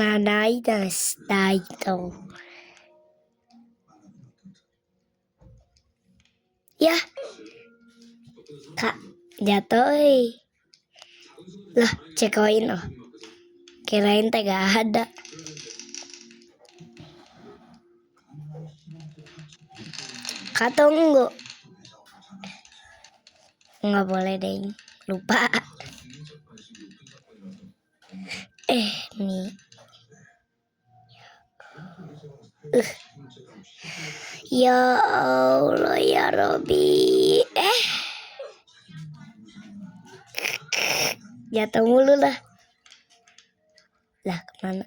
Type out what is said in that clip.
Nanay dito. Ya, Kak, jatuh. Lah, cekoin loh. Kirain teh gak ada. Kak, tunggu. Nggak boleh deh, lupa. Nih. Ya Allah ya Robi. Jatuh mulu lah. Lah kemana?